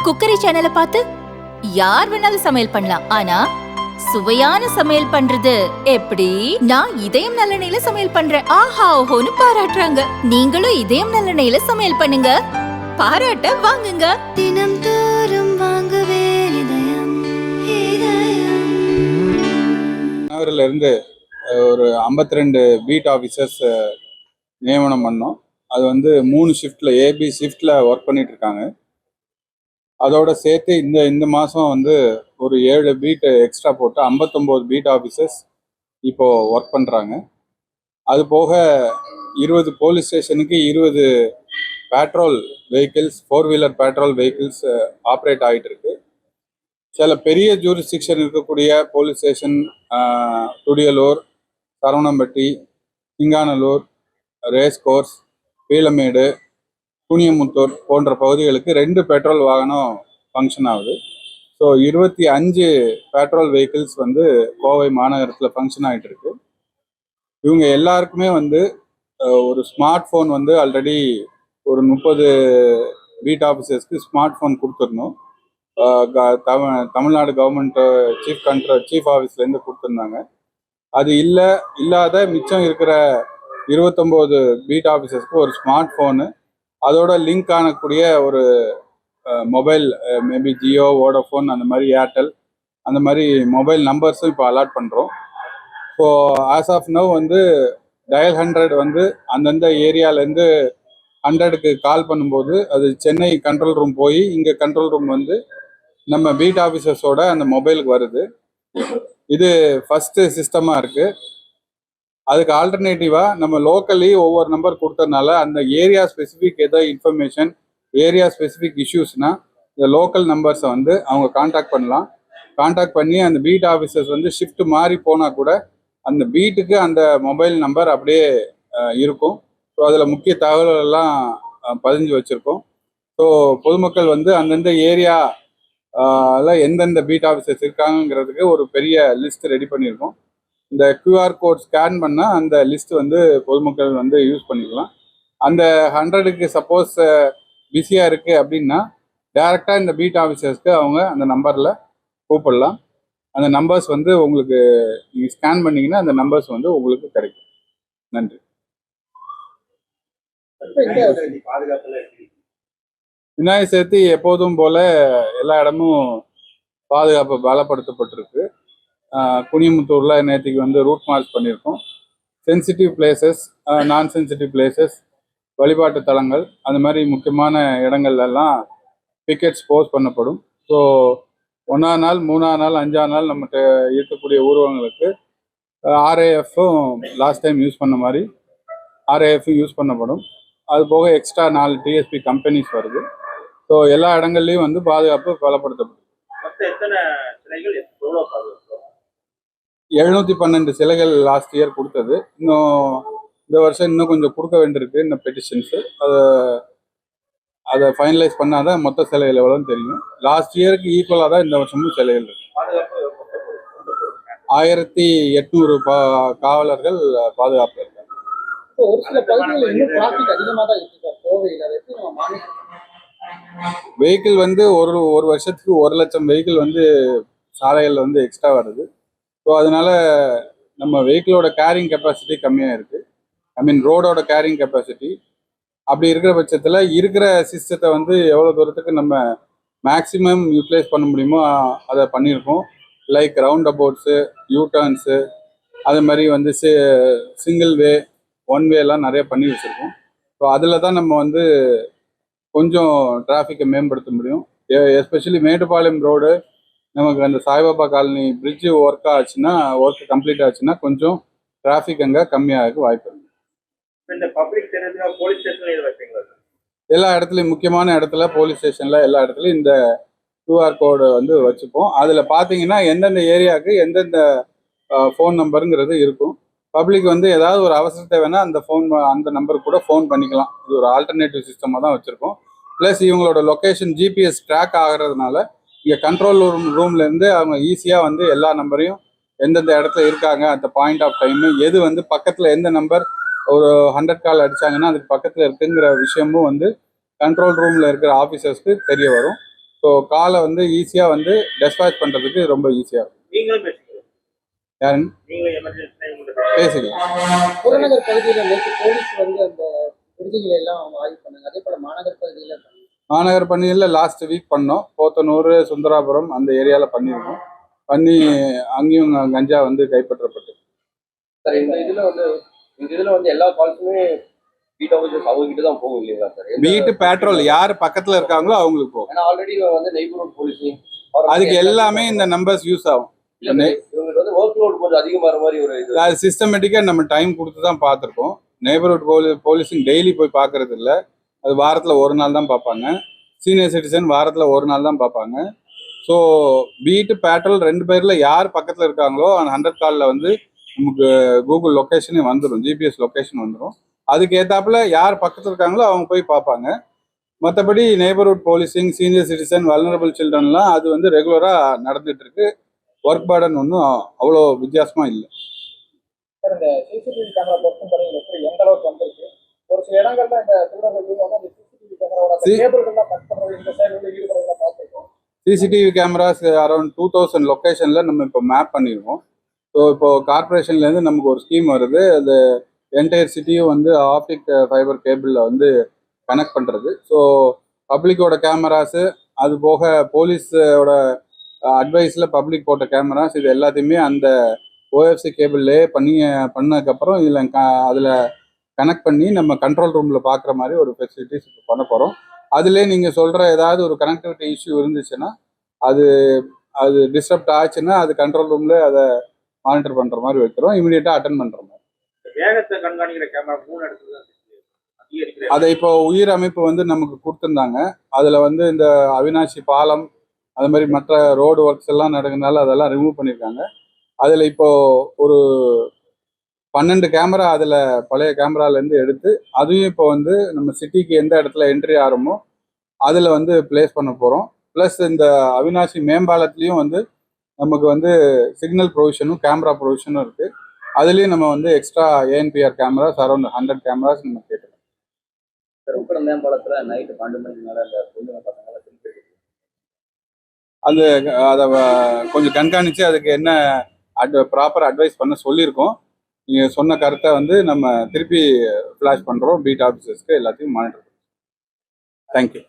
Cookery சேனலை பார்த்து யார் வேணாலும் சமையல் பண்ணலாம். ஆனா சுவையான சமையல் பண்றது எப்படி? நான் இதயம் நல்லெண்ணெயில சமையல் பண்றேன். ஆஹா ஓஹோன்னு பாராட்டுறாங்க. நீங்களும் இதயம் நல்லெண்ணெயில சமையல் பண்ணுங்க, பாராட்ட வாங்குங்க. தினம் தோறும் வாங்குவே இதயம் இருந்து ஒரு 52 பீட் ஆஃபீஸர்ஸ் நியமனம் பண்ணோம். அது வந்து 3 ஷிஃப்டில் ஏபி ஷிஃப்டில் ஒர்க் பண்ணிட்டு இருக்காங்க. அதோட சேர்த்து இந்த மாதம் வந்து ஒரு 7 பீட் எக்ஸ்ட்ரா போட்டு 59 பீட் ஆஃபீஸர்ஸ் இப்போது ஒர்க் பண்ணுறாங்க. அது போக 20 போலீஸ் ஸ்டேஷனுக்கு 20 patrol vehicles, 4 wheeler patrol vehicles operate ஆகிட்டு இருக்கு. சில பெரிய ஜூரிஸ்டிக்ஷன் இருக்கக்கூடிய police station Thudiyalur, Saravanampatti, Singanallur, race course, Peelamedu, Kuniyamuthur போன்ற பகுதிகளுக்கு 2 பெட்ரோல் வாகனம் ஃபங்க்ஷன் ஆகுது. ஸோ 25 பெட்ரோல் வெஹிக்கிள்ஸ் வந்து கோவை மாநகரத்தில் ஃபங்க்ஷன் ஆகிட்டு இருக்கு. இவங்க எல்லாருக்குமே வந்து ஒரு ஸ்மார்ட் ஃபோன் வந்து ஆல்ரெடி ஒரு 30 பீட் ஆஃபீஸர்ஸ்க்கு ஸ்மார்ட் ஃபோன் கொடுத்துருந்தோம். தமிழ்நாடு கவர்மெண்ட் சீஃப் ஆஃபீஸ்லேருந்து கொடுத்துருந்தாங்க. அது இல்லாத மிச்சம் இருக்கிற 29 பீட் ஆஃபீஸர்ஸ்க்கு ஒரு ஸ்மார்ட் ஃபோனு, அதோட லிங்க் ஆகக்கூடிய ஒரு மொபைல், மேபி ஜியோ, வோடஃபோன், அந்த மாதிரி ஏர்டெல், அந்த மாதிரி மொபைல் நம்பர்ஸும் இப்போ அலாட் பண்ணுறோம். ஸோ ஆஸ் ஆஃப் நவ் வந்து டயல் 100 வந்து அந்தந்த ஏரியாவிலேருந்து 100க்கு கால் பண்ணும்போது அது சென்னை கண்ட்ரோல் ரூம் போய் இங்கே கண்ட்ரோல் ரூம் வந்து நம்ம பீட் ஆஃபீஸர்ஸோட அந்த மொபைலுக்கு வருது. இது ஃபஸ்ட்டு சிஸ்டமாக இருக்குது. அதுக்கு ஆல்டர்னேட்டிவாக நம்ம லோக்கலி ஒவ்வொரு நம்பர் கொடுத்ததுனால அந்த ஏரியா ஸ்பெசிஃபிக் ஏதோ இன்ஃபர்மேஷன், ஏரியா ஸ்பெசிஃபிக் இஷ்யூஸ்னால் இந்த லோக்கல் நம்பர்ஸை வந்து அவங்க காண்டாக்ட் பண்ணலாம். காண்டாக்ட் பண்ணி அந்த பீட் ஆஃபீஸர்ஸ் வந்து ஷிஃப்ட் மாறி போனால் கூட அந்த பீட்டுக்கு அந்த மொபைல் நம்பர் அப்படியே இருக்கும். ஸோ அதில் முக்கிய தகவல்கள்லாம் பதிஞ்சு வச்சுருக்கோம். ஸோ பொதுமக்கள் வந்து அந்தந்த ஏரியா எந்தெந்த பீட் ஆஃபீஸர்ஸ் இருக்காங்கிறதுக்கு ஒரு பெரிய லிஸ்ட் ரெடி பண்ணியிருக்கோம். இந்த QR கோட் ஸ்கேன் பண்ணால் அந்த லிஸ்ட் வந்து பொதுமக்கள் வந்து யூஸ் பண்ணிக்கலாம். அந்த 100க்கு சப்போஸ் பிஸியாக இருக்குது அப்படின்னா டைரெக்டாக இந்த பீட் ஆஃபீஸர்ஸ்க்கு அவங்க அந்த நம்பரில் கூப்பிடலாம். அந்த நம்பர்ஸ் வந்து உங்களுக்கு நீங்கள் ஸ்கேன் பண்ணிங்கன்னா அந்த நம்பர்ஸ் வந்து உங்களுக்கு கிடைக்கும். நன்றி. விநாயகர் சதுர்த்தி எப்போதும் போல எல்லா இடமும் பாதுகாப்பு பலப்படுத்தப்பட்டிருக்கு. குனியமுத்தூரில் நேற்றுக்கு வந்து ரூட் மார்ச் பண்ணியிருக்கோம். சென்சிட்டிவ் பிளேசஸ், நான் சென்சிட்டிவ் பிளேசஸ், வழிபாட்டு தலங்கள், அந்த மாதிரி முக்கியமான இடங்கள்லாம் பிக்கெட்ஸ் போஸ்ட் பண்ணப்படும். ஸோ 1ஆம் நாள், 3ஆம் நாள், 5ஆம் நாள் நம்மகிட்ட இருக்கக்கூடிய ஊர்வலங்களுக்கு RAF-ம் லாஸ்ட் டைம் யூஸ் பண்ண மாதிரி RAF-ம் யூஸ் பண்ணப்படும். அது போக எக்ஸ்ட்ரா 4 TSP கம்பெனிஸ் வருது. ஸோ எல்லா இடங்கள்லையும் வந்து பாதுகாப்பு பலப்படுத்தப்படும். 712 சிலைகள் லாஸ்ட் இயர் கொடுத்தது. இன்னும் இந்த வருஷம் இன்னும் கொஞ்சம் கொடுக்க வேண்டியிருக்கு, இன்னும் பெட்டிஷன்ஸு. அதை ஃபைனலைஸ் பண்ணாதான் மொத்த சிலைகள் எவ்வளோன்னு தெரியும். லாஸ்ட் இயருக்கு ஈக்குவலாக தான் இந்த வருஷமும் சிலைகள் இருக்கு. 1800 காவலர்கள் பாதுகாப்பு இருக்காங்க. வெஹிக்கிள் வந்து ஒரு வருஷத்துக்கு 1 லட்சம் வெஹிக்கிள் வந்து சாலைகள் வந்து எக்ஸ்ட்ரா வருது. ஸோ அதனால நம்ம வெஹிக்கிளோட கேரிங் கெப்பாசிட்டி கம்மியாக இருக்குது. ரோடோட கேரிங் கெப்பாசிட்டி அப்படி இருக்கிற பட்சத்தில் இருக்கிற சிஸ்டத்தை வந்து எவ்வளோ தூரத்துக்கு நம்ம மேக்ஸிமம் யூட்டிலைஸ் பண்ண முடியுமோ அதை பண்ணியிருக்கோம். லைக் ரவுண்ட் அபவுட்ஸு, யூடர்ன்ஸு, அது மாதிரி வந்து சிங்கிள் வே, 1 வேலாம் நிறைய பண்ணி வச்சுருக்கோம். ஸோ அதில் தான் நம்ம வந்து கொஞ்சம் டிராஃபிக்கை மேம்படுத்த முடியும். எஸ்பெஷலி மேட்டுப்பாளையம் ரோடு, நமக்கு அந்த Saibaba colony bridge work complete ஆச்சுன்னா கொஞ்சம் டிராஃபிக் அங்கே கம்மியாக வாய்ப்பு இருக்கு. எல்லா இடத்துலையும், முக்கியமான இடத்துல, போலீஸ் ஸ்டேஷனில் எல்லா இடத்துலையும் இந்த QR கோடு வந்து வச்சுப்போம். அதில் பார்த்தீங்கன்னா எந்தெந்த ஏரியாவுக்கு எந்தெந்த ஃபோன் நம்பருங்கிறது இருக்கும். பப்ளிக் வந்து ஏதாவது ஒரு அவசரத்தை வேணால் அந்த நம்பருக்கு கூட ஃபோன் பண்ணிக்கலாம். இது ஒரு ஆல்டர்னேட்டிவ் சிஸ்டமாக தான் வச்சுருக்கோம். ப்ளஸ் இவங்களோட லொக்கேஷன் GPS ட்ராக் ஆகிறதுனால இங்கே கண்ட்ரோல் ரூம்லேருந்து அவங்க ஈஸியாக வந்து எல்லா நம்பரையும் எந்தெந்த இடத்துல இருக்காங்க, அந்த பாயிண்ட் ஆஃப் டைமு, எது வந்து பக்கத்தில் எந்த நம்பர் ஒரு 100 கால் அடித்தாங்கன்னா அதுக்கு பக்கத்தில் இருக்குங்கிற விஷயமும் வந்து கண்ட்ரோல் ரூமில் இருக்கிற ஆஃபீஸர்ஸ்க்கு தெரிய வரும். ஸோ ஸோ காலை வந்து ஈஸியாக வந்து டெஸ்பாச் பண்ணுறதுக்கு ரொம்ப ஈஸியாக இருக்கும். நீங்களும் பேசிக்கலாம். யாருன்னு நீங்களும் எமர்ஜென்சி டைம் பேசிக்கலாம். புறநகர் பகுதியில் நேற்று போலீஸ் வந்து அந்த விடுதிகளை எல்லாம் அவங்க ஆய்வு பண்ணாங்க. அதே போல மாநகர் பகுதியில் மாநகர் பணியில் லாஸ்ட் வீக் பண்ணோம். போத்தனூர், சுந்தராபுரம் அந்த ஏரியாவில் பண்ணியிருக்கோம். பண்ணி அங்கேயும் கஞ்சா வந்து கைப்பற்றப்பட்டு. சார் இந்த இதுல வந்து எல்லா கால்ஸுமே பீட் ஆஃபீஸர்ஸ் அவங்க கிட்ட தான் போகும் இல்லைங்களா சார்? பீட்டு பேட்ரோல் யார் பக்கத்தில் இருக்காங்களோ அவங்களுக்கு போகும். ஏன்னா ஆல்ரெடி வந்து நெய்பர்ஹுட் போலீசிங் அதுக்கு எல்லாமே இந்த நம்பர்ஸ் யூஸ் ஆகும். இவங்களுக்கு வந்து ஒர்க் லோட் கொஞ்சம் அதிகமாகிற மாதிரி ஒரு இது. அது சிஸ்டமேட்டிக்காக நம்ம டைம் கொடுத்து தான் பார்த்துருக்கோம். நெய்பர்ஹுட் போலீசிங் டெய்லி போய் பார்க்கறது இல்லை. அது வாரத்தில் ஒரு நாள் தான் பார்ப்பாங்க. சீனியர் சிட்டிசன் வாரத்தில் ஒரு நாள் தான் பார்ப்பாங்க. ஸோ பீட்டு பேட்ரோல் 2 பேரில் யார் பக்கத்தில் இருக்காங்களோ அந்த 100 காலில் வந்து நமக்கு கூகுள் லொக்கேஷனே வந்துடும், ஜிபிஎஸ் லொக்கேஷன் வந்துடும். அதுக்கு ஏற்றாப்புல யார் பக்கத்தில் இருக்காங்களோ அவங்க போய் பார்ப்பாங்க. மற்றபடி neighbourhood policing, senior citizen, vulnerable சில்ட்ரன்லாம் அது வந்து ரெகுலராக நடந்துட்டு இருக்கு. ஒர்க் பேர்டன் ஒன்றும் அவ்வளோ வித்தியாசமாக இல்லை. சார் இந்த சிசிடிவி கேமரா பொருத்தும் பணிகள் எப்படி எந்த அளவுக்கு வந்திருக்கு? ஒரு சில இடங்கள்ல இந்த திருடர்கள் வந்து அந்த சிசிடிவி கேமராவோட கேபிள்கள்லாம் கட் பண்றது இந்த சைடுல ஈடுபடுறதெல்லாம் பார்த்துருக்கோம். சிசிடிவி கேமராஸ் அரௌண்ட் 2000 லொக்கேஷனில் நம்ம இப்போ மேப் பண்ணியிருக்கோம். ஸோ இப்போ கார்பரேஷன்லேருந்து நமக்கு ஒரு ஸ்கீம் வருது. அது என்டையர் சிட்டியும் வந்து ஆப்டிக் ஃபைபர் கேபிளில் வந்து கனெக்ட் பண்ணுறது. ஸோ பப்ளிக்கோட கேமராஸு, அது போக போலீஸோட அட்வைஸில் பப்ளிக் போட்ட கேமராஸ், இது எல்லாத்தையுமே அந்த ஓஎஃப்சி கேபிள்லே பண்ணதுக்கப்புறம் இதில் அதில் கனெக்ட் பண்ணி நம்ம கண்ட்ரோல் ரூமில் பார்க்குற மாதிரி ஒரு ஃபெசிலிட்டிஸ் இப்போ பண்ண போகிறோம். அதுலேயே நீங்கள் சொல்கிற ஏதாவது ஒரு கனெக்டிவிட்டி இஷ்யூ இருந்துச்சுன்னா அது டிஸ்டர்ப்ட் ஆச்சுன்னா அது கண்ட்ரோல் ரூமில் அதை மானிட்டர் பண்ணுற மாதிரி வைக்கிறோம். இமீடியட்டாக அட்டன் பண்ணுற மாதிரி. வேகத்தை கண்காணிக்கிற கேமரா 3 இடத்துல தான் அதிகரிக்கிற. அதை இப்போ உயிர் அமைப்பு வந்து நமக்கு கொடுத்துருந்தாங்க. அதில் வந்து இந்த அவினாசி பாலம் அது மாதிரி மற்ற ரோடு ஒர்க்ஸ் எல்லாம் நடக்கிறதுனால அதெல்லாம் ரிமூவ் பண்ணியிருக்காங்க. அதில் இப்போ ஒரு 12 கேமரா அதில் பழைய கேமராலேருந்து எடுத்து அதையும் இப்போ வந்து நம்ம சிட்டிக்கு எந்த இடத்துல என்ட்ரி ஆகிறோமோ அதில் வந்து பிளேஸ் பண்ண போகிறோம். ப்ளஸ் இந்த அவினாசி மேம்பாலத்துலேயும் வந்து நமக்கு வந்து சிக்னல் ப்ரொவிஷனும் கேமரா ப்ரொவிஷனும் இருக்குது. அதுலேயும் நம்ம வந்து extra ANPR cameras around 100 cameras நம்ம கேட்டுருக்கோம். உக்கடம் மேம்பாலத்தில் நைட்டு 12 மணிக்கு மேலே அந்த பொண்ணுங்க பசங்களை அதை கொஞ்சம் கண்காணித்து அதுக்கு என்ன ப்ராப்பர் அட்வைஸ் பண்ண சொல்லியிருக்கோம். நீங்கள் சொன்ன கருத்தை வந்து நம்ம திருப்பி ஃப்ளாஷ் பண்ணுறோம் பீட் ஆஃபீஸர்ஸ்க்கு, எல்லாத்தையும் மானிட்டர் பண்ணுறோம். தேங்க்யூ.